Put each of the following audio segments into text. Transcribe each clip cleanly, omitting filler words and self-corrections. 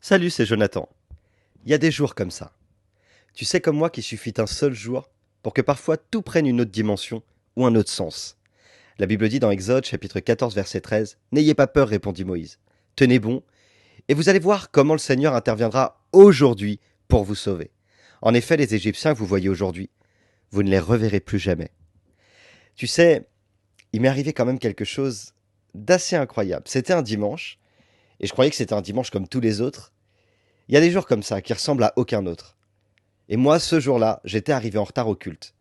Salut, c'est Jonathan. Il y a des jours comme ça. Tu sais comme moi qu'il suffit un seul jour pour que parfois tout prenne une autre dimension ou un autre sens. La Bible dit dans Exode chapitre 14 verset 13, N'ayez pas peur, répondit Moïse. Tenez bon, et vous allez voir comment le Seigneur interviendra aujourd'hui pour vous sauver. En effet, les Égyptiens que vous voyez aujourd'hui, vous ne les reverrez plus jamais. Tu sais, il m'est arrivé quand même quelque chose d'assez incroyable. C'était un dimanche, et je croyais que c'était un dimanche comme tous les autres. Il y a des jours comme ça qui ressemblent à aucun autre. Et moi, ce jour-là, j'étais arrivé en retard au culte.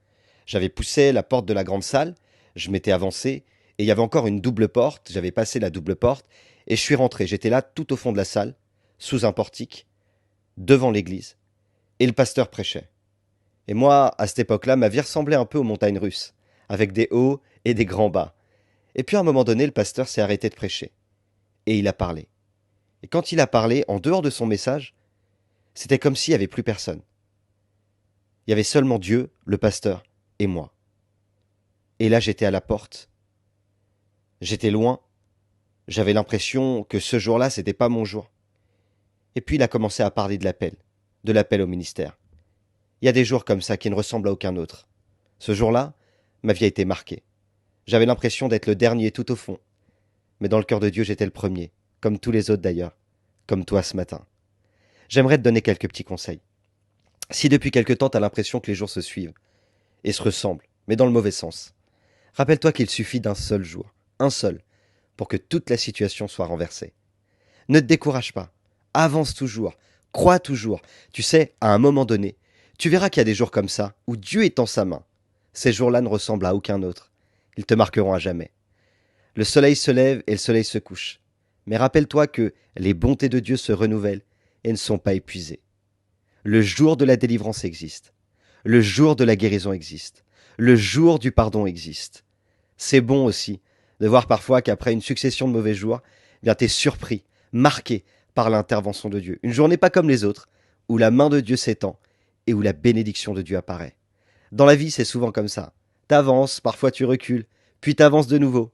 J'avais poussé la porte de la grande salle, je m'étais avancé, et il y avait encore une double porte, j'avais passé la double porte, et je suis rentré. J'étais là tout au fond de la salle, sous un portique, devant l'église, et le pasteur prêchait. Et moi, à cette époque-là, ma vie ressemblait un peu aux montagnes russes, avec des hauts et des grands bas. Et puis à un moment donné, le pasteur s'est arrêté de prêcher, et il a parlé. Et quand il a parlé, en dehors de son message, c'était comme s'il n'y avait plus personne. Il y avait seulement Dieu, le pasteur et moi. Et là, j'étais à la porte. J'étais loin. J'avais l'impression que ce jour-là, c'était pas mon jour. Et puis, il a commencé à parler de l'appel au ministère. Il y a des jours comme ça qui ne ressemblent à aucun autre. Ce jour-là, ma vie a été marquée. J'avais l'impression d'être le dernier tout au fond. Mais dans le cœur de Dieu, j'étais le premier, comme tous les autres d'ailleurs, comme toi ce matin. J'aimerais te donner quelques petits conseils. Si depuis quelque temps, tu as l'impression que les jours se suivent et se ressemblent, mais dans le mauvais sens, rappelle-toi qu'il suffit d'un seul jour, un seul, pour que toute la situation soit renversée. Ne te décourage pas, avance toujours, crois toujours. Tu sais, à un moment donné, tu verras qu'il y a des jours comme ça, où Dieu est en sa main. Ces jours-là ne ressemblent à aucun autre. Ils te marqueront à jamais. Le soleil se lève et le soleil se couche. Mais rappelle-toi que les bontés de Dieu se renouvellent et ne sont pas épuisées. Le jour de la délivrance existe. Le jour de la guérison existe. Le jour du pardon existe. C'est bon aussi de voir parfois qu'après une succession de mauvais jours, eh bien t'es surpris, marqué par l'intervention de Dieu. Une journée pas comme les autres, où la main de Dieu s'étend et où la bénédiction de Dieu apparaît. Dans la vie, c'est souvent comme ça. T'avances, parfois tu recules, puis t'avances de nouveau.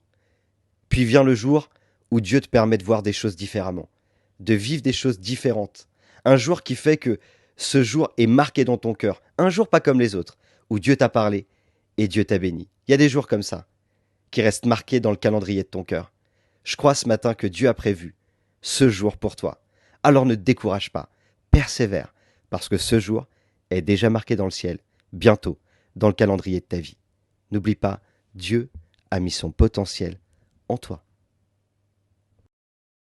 Puis vient le jour où Dieu te permet de voir des choses différemment, de vivre des choses différentes. Un jour qui fait que ce jour est marqué dans ton cœur. Un jour pas comme les autres, où Dieu t'a parlé et Dieu t'a béni. Il y a des jours comme ça, qui restent marqués dans le calendrier de ton cœur. Je crois ce matin que Dieu a prévu ce jour pour toi. Alors ne te décourage pas, persévère, parce que ce jour est déjà marqué dans le ciel, bientôt, dans le calendrier de ta vie. N'oublie pas, Dieu a mis son potentiel en toi.